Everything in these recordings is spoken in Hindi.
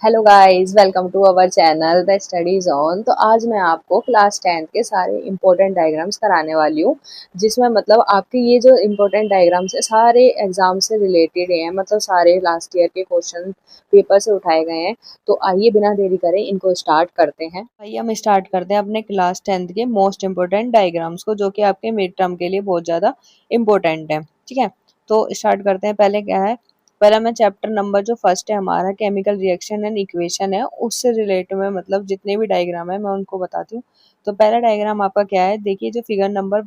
Hello guys, welcome to our channel The Studies On. तो आज मैं आपको क्लास 10th के सारे इंपॉर्टेंट डायग्राम्स कराने वाली हूँ, जिसमें मतलब आपके ये जो इंपॉर्टेंट डायग्राम्स है सारे एग्जाम से रिलेटेड हैं, मतलब सारे लास्ट ईयर के क्वेश्चन पेपर से उठाए गए हैं। तो आइए बिना देरी करें इनको स्टार्ट करते हैं। आइए हम स्टार्ट करते हैं अपने क्लास 10th के मोस्ट इंपॉर्टेंट डायग्राम्स को, जो कि आपके मिड टर्म के लिए बहुत ज़्यादा इंपॉर्टेंट है। ठीक है, तो स्टार्ट करते हैं। पहले क्या है, पहला मैं चैप्टर नंबर जो फर्स्ट है हमारा केमिकल रिएक्शन एंड इक्वेशन है, उससे रिलेटेड में मतलब जितने भी डायग्राम है मैं उनको बताती हूँ। तो पहला डायग्राम आपका क्या है, देखिए जो फिगर नंबर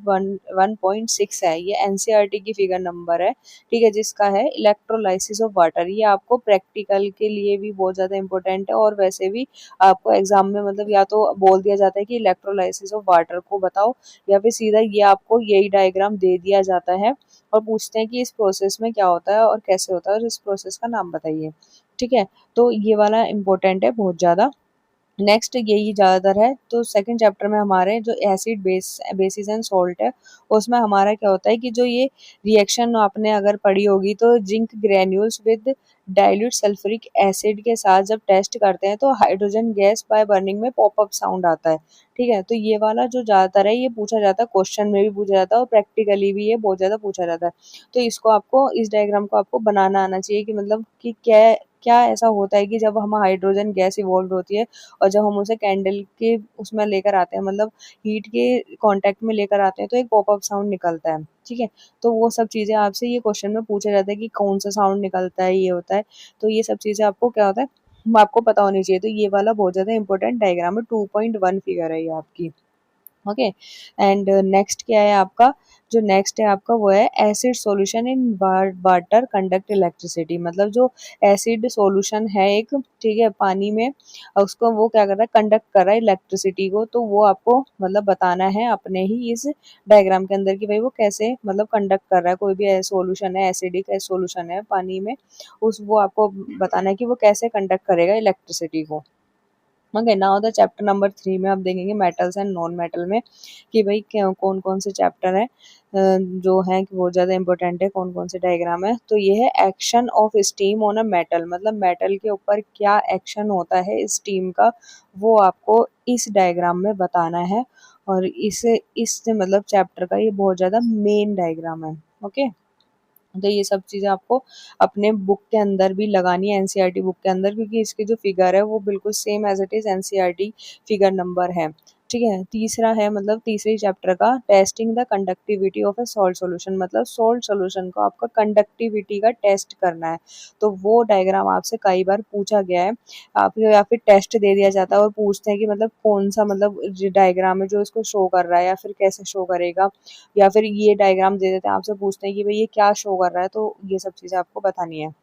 1.6 है, ये एनसीईआरटी की फिगर नंबर है। ठीक है, जिसका है इलेक्ट्रोलाइसिस ऑफ वाटर। ये आपको प्रैक्टिकल के लिए भी बहुत ज़्यादा इंपॉर्टेंट है, और वैसे भी आपको एग्जाम में मतलब या तो बोल दिया जाता है कि इलेक्ट्रोलाइसिस ऑफ वाटर को बताओ, या फिर सीधा ये आपको यही डायग्राम दे दिया जाता है और पूछते हैं कि इस प्रोसेस में क्या होता है और कैसे होता है और इस प्रोसेस का नाम बताइए। ठीक है, तो ये वाला इम्पोर्टेंट है बहुत ज़्यादा। नेक्स्ट यही ज़्यादातर है। तो सेकंड चैप्टर में हमारे जो एसिड बेसिस एंड सॉल्ट है, उसमें हमारा क्या होता है कि जो ये रिएक्शन आपने अगर पढ़ी होगी, तो zinc granules with dilute sulphuric acid के साथ जब टेस्ट करते हैं तो हाइड्रोजन गैस बाय बर्निंग में पॉपअप साउंड आता है। ठीक है, तो ये वाला जो ज़्यादातर है ये पूछा जाता है, क्वेश्चन में भी पूछा जाता है और प्रैक्टिकली भी ये बहुत ज़्यादा पूछा जाता है। तो इसको आपको, इस डायग्राम को आपको बनाना आना चाहिए कि मतलब कि क्या क्या ऐसा होता है कि जब हम हाइड्रोजन गैस इवॉल्व होती है और जब हम उसे कैंडल के उसमें लेकर आते हैं, मतलब हीट के कांटेक्ट में लेकर आते हैं, तो एक पॉपअप साउंड निकलता है। ठीक है, तो वो सब चीज़ें आपसे ये क्वेश्चन में पूछा जाता है कि कौन सा साउंड निकलता है, ये होता है। तो ये सब चीज़ें आपको क्या होता है, आपको पता होनी चाहिए। तो ये वाला बहुत ज़्यादा इंपॉर्टेंट डायग्राम है, 2.1 फिगर है ये आपकी। ओके, एंड नेक्स्ट क्या है आपका, जो नेक्स्ट है आपका वो है acid solution in water conduct electricity. मतलब जो एसिड सॉल्यूशन है एक, ठीक है, पानी में, उसको वो क्या कर रहा है, कंडक्ट कर रहा है इलेक्ट्रिसिटी को। तो वो आपको मतलब बताना है अपने ही इस डायग्राम के अंदर कि भाई वो कैसे मतलब कंडक्ट कर रहा है। कोई भी सॉल्यूशन है, एसिडिक सॉल्यूशन है पानी में, उस वो आपको बताना है कि वो कैसे कंडक्ट करेगा इलेक्ट्रिसिटी को। Okay, now the chapter number 3 में आप देखेंगे मेटल्स एंड नॉन मेटल में कि भाई कौन कौन से चैप्टर हैं जो हैं कि बहुत ज़्यादा इंपॉर्टेंट है, कौन कौन से डायग्राम है। तो ये है action of steam on a metal, मतलब मेटल के ऊपर क्या एक्शन होता है स्टीम का, वो आपको इस डायग्राम में बताना है। और इस मतलब चैप्टर का ये बहुत ज़्यादा मेन डायग्राम है। ओके, तो ये सब चीज़ें आपको अपने बुक के अंदर भी लगानी है, एनसीईआरटी बुक के अंदर, क्योंकि इसकी जो फिगर है वो बिल्कुल same as it is NCERT figure number है। ठीक है, तीसरा है मतलब तीसरे चैप्टर का testing the conductivity of a salt solution, मतलब सॉल्ट सॉल्यूशन को आपका कंडक्टिविटी का टेस्ट करना है। तो वो डायग्राम आपसे कई बार पूछा गया है, आप या फिर टेस्ट दे दिया जाता है और पूछते हैं कि मतलब कौन सा मतलब डायग्राम है जो इसको शो कर रहा है या फिर कैसे शो करेगा, या फिर ये डायग्राम दे देते हैं, आपसे पूछते हैं कि भाई ये क्या शो कर रहा है। तो ये सब चीज़ें आपको बतानी है।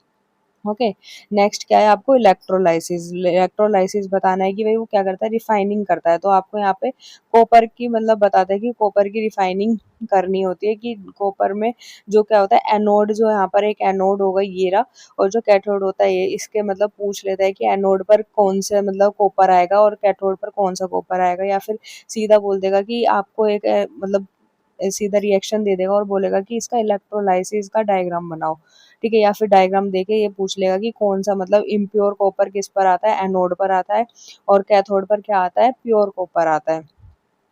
ओके, नेक्स्ट क्या है आपको इलेक्ट्रोलाइसिस। इलेक्ट्रोलाइसिस बताना है कि भाई वो क्या करता है, रिफाइनिंग करता है। तो आपको यहाँ पे कॉपर की मतलब बताता है कि कॉपर की रिफाइनिंग करनी होती है, कि कॉपर में जो क्या होता है, एनोड जो यहाँ पर एक एनोड होगा ये रहा, और जो कैथोड होता है ये, इसके मतलब पूछ लेता है कि एनोड पर कौन से मतलब कॉपर आएगा और कैथोड पर कौन सा कॉपर आएगा, या फिर सीधा बोल देगा कि आपको एक मतलब सीधा रिएक्शन दे देगा और बोलेगा कि इसका इलेक्ट्रोलाइसिस का डायग्राम बनाओ। ठीक है, या फिर डायग्राम देके ये पूछ लेगा कि कौन सा मतलब इम्प्योर कॉपर किस पर आता है, एनोड पर आता है, और कैथोड पर क्या आता है, प्योर कॉपर आता है।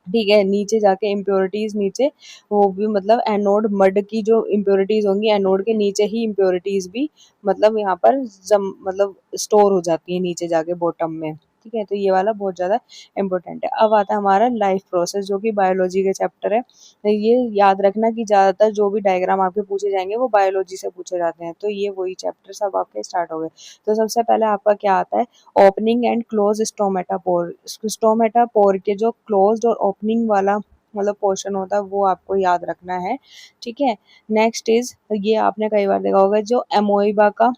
ठीक है, नीचे जाके इम्प्योरिटीज नीचे, वो भी मतलब एनोड मड की जो इम्प्योरिटीज होंगी, एनोड के नीचे ही इम्प्योरिटीज भी मतलब यहाँ पर जम मतलब स्टोर हो जाती है नीचे जाके बॉटम में। ठीक है, तो ये वाला बहुत ज़्यादा इंपॉर्टेंट है। अब आता है हमारा लाइफ प्रोसेस, जो कि बायोलॉजी का चैप्टर है। तो ये याद रखना कि ज़्यादातर जो भी डायग्राम आपके पूछे जाएंगे वो बायोलॉजी से पूछे जाते हैं। तो ये वही चैप्टर सब आपके स्टार्ट हो गए। तो सबसे पहले आपका क्या आता है, ओपनिंग एंड क्लोज स्टोमेटापोर। स्टोमेटापोर के जो क्लोज्ड और ओपनिंग वाला मतलब पोर्शन होता है वो आपको याद रखना है। ठीक है, नेक्स्ट इज, ये आपने कई बार देखा होगा, जो एमोइबा का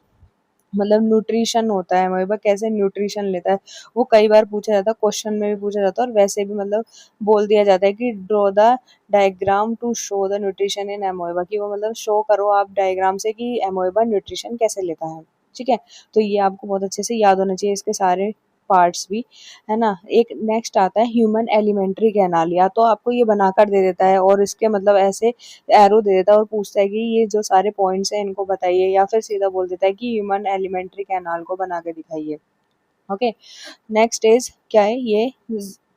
मतलब न्यूट्रिशन होता है, अमोइबा कैसे न्यूट्रिशन लेता है, वो कई बार पूछा जाता है, क्वेश्चन में भी पूछा जाता है और वैसे भी मतलब बोल दिया जाता है कि draw the diagram to show the nutrition in amoeba, कि वो मतलब शो करो आप डायग्राम से कि एमोइबा न्यूट्रिशन कैसे लेता है। ठीक है, तो ये आपको बहुत अच्छे से याद होना चाहिए, इसके सारे पार्ट्स भी, है ना। एक नेक्स्ट आता है ह्यूमन एलिमेंट्री कैनाल, या तो आपको ये बनाकर दे देता है और इसके मतलब ऐसे एरो दे देता है और पूछता है कि ये जो सारे पॉइंट्स हैं इनको बताइए, या फिर सीधा बोल देता है कि ह्यूमन एलिमेंट्री कैनाल को बना के दिखाइए। ओके, नेक्स्ट इज क्या है ये,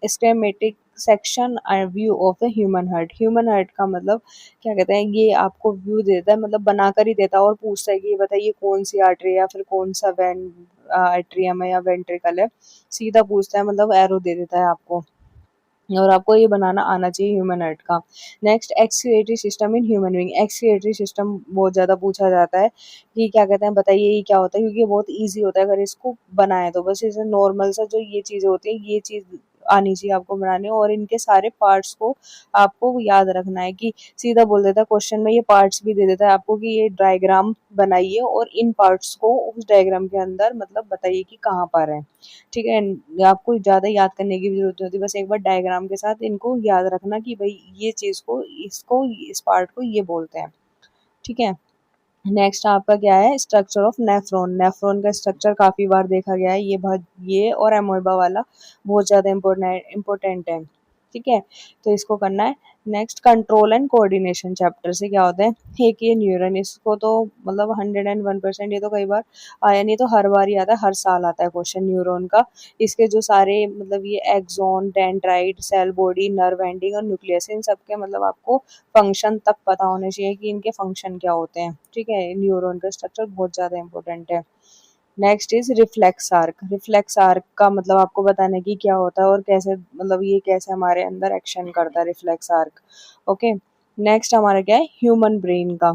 schematic section view of the human heart. Human heart का मतलब क्या कहते हैं, ये आपको व्यू देता है, मतलब बनाकर ही देता है और पूछता है कि ये बताइए कौन सी आर्टरी है या फिर कौन सा वेन आर्ट्रियम है या वेंट्रिकल है, सीधा पूछता है, मतलब एरो दे देता है आपको, और आपको ये बनाना आना चाहिए ह्यूमन हार्ट का। Next, excretory system in human being. Excretory system बहुत ज़्यादा पूछा जाता है कि क्या कहते हैं, बताइए ये क्या होता है, क्योंकि ये बहुत ईजी होता है अगर इसको बनाए तो। बस इसे नॉर्मल सा जो ये चीज़ें होती है, ये चीज़ आनी चाहिए आपको बनाने, और इनके सारे पार्ट्स को आपको याद रखना है कि सीधा बोल देता है क्वेश्चन में, ये पार्ट्स भी दे देता है आपको कि ये डायग्राम बनाइए और इन पार्ट्स को उस डायग्राम के अंदर मतलब बताइए कि कहाँ पर है। ठीक है, आपको ज़्यादा याद करने की भी ज़रूरत नहीं होती, बस एक बार डायग्राम के साथ इनको याद रखना कि भाई ये चीज़ को, इसको, इस पार्ट को ये बोलते हैं। ठीक है, नेक्स्ट आपका क्या है, स्ट्रक्चर ऑफ नेफ्रॉन। नेफ्रॉन का स्ट्रक्चर काफ़ी बार देखा गया है, ये और एमोइबा वाला बहुत ज़्यादा इम्पोर्टेंट है। ठीक है, तो इसको करना है। Next, control and coordination chapter से क्या होता है, एक ये न्यूरन, इसको तो मतलब 101%, ये तो कई बार आया नहीं तो हर बार ही आता है, हर साल आता है क्वेश्चन न्यूरॉन का। इसके जो सारे मतलब ये axon, dendrite, cell body, nerve ending और न्यूक्लियस, इन सब के मतलब आपको फंक्शन तक पता होने चाहिए कि इनके फंक्शन क्या होते हैं। ठीक है, न्यूरॉन का स्ट्रक्चर बहुत ज़्यादा इंपॉर्टेंट है। Next is reflex arc. Reflex arc का मतलब आपको बताना है कि क्या होता है और कैसे, मतलब ये कैसे हमारे अंदर एक्शन करता है रिफ्लेक्स आर्क। ओके, नेक्स्ट हमारा क्या है, ह्यूमन ब्रेन का।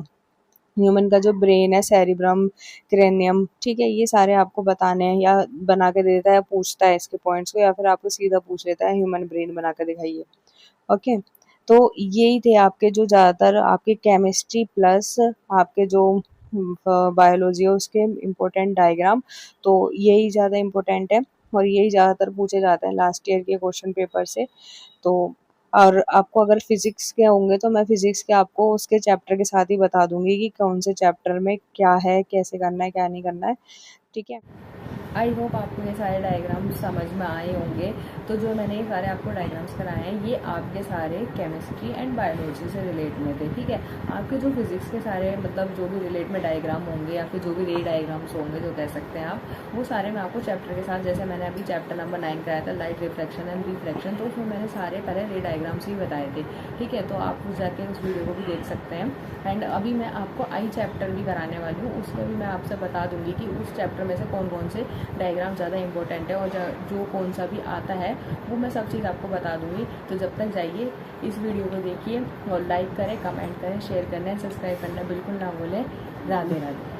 ह्यूमन का जो ब्रेन है, सेरिब्रम, क्रेनियम, ठीक है, ये सारे आपको बताने हैं, या बना के दे देता है, पूछता है इसके पॉइंट्स को, या फिर आपको सीधा पूछ लेता है ह्यूमन ब्रेन बना के दिखाइए। ओके, तो यही थे आपके जो ज़्यादातर आपके केमिस्ट्री प्लस आपके जो बायोलॉजी है उसके इम्पोर्टेंट डायग्राम, तो यही ज़्यादा इम्पोर्टेंट है और यही ज़्यादातर पूछे जाते हैं लास्ट ईयर के क्वेश्चन पेपर से। तो और आपको अगर फिजिक्स के होंगे तो मैं फिजिक्स के आपको उसके चैप्टर के साथ ही बता दूंगी कि कौन से चैप्टर में क्या है, कैसे करना है, क्या नहीं करना है। ठीक है, आई होप आपको ये सारे डायग्राम्स समझ में आए होंगे। तो जो मैंने ये सारे आपको डायग्राम्स कराए हैं, ये आपके सारे केमिस्ट्री एंड बायोलॉजी से रिलेट में थे। ठीक है, आपके जो फिजिक्स के सारे मतलब जो भी रिलेट में डायग्राम होंगे या फिर जो भी रे डायग्राम्स होंगे जो कह सकते हैं आप, वो सारे मैं आपको चैप्टर के साथ, जैसे मैंने अभी चैप्टर नंबर 9 कराया था लाइट रिफ्लेक्शन एंड रिफ्लेक्शन, तो उसमें मैंने सारे पहले रे डायग्राम्स ही बताए थे। ठीक है, तो आप उस जाके उस वीडियो को भी देख सकते हैं। एंड अभी मैं आपको आई चैप्टर भी कराने वाली हूँ, उसमें भी मैं आपसे बता दूंगी कि उस चैप्टर में से कौन कौन से डायग्राम ज़्यादा इंपॉर्टेंट है और जो कौन सा भी आता है वो मैं सब चीज़ आपको बता दूंगी। तो जब तक जाइए इस वीडियो को देखिए और लाइक करें, कमेंट करें, शेयर करना, सब्सक्राइब करना बिल्कुल ना भूलें। राधे राधे।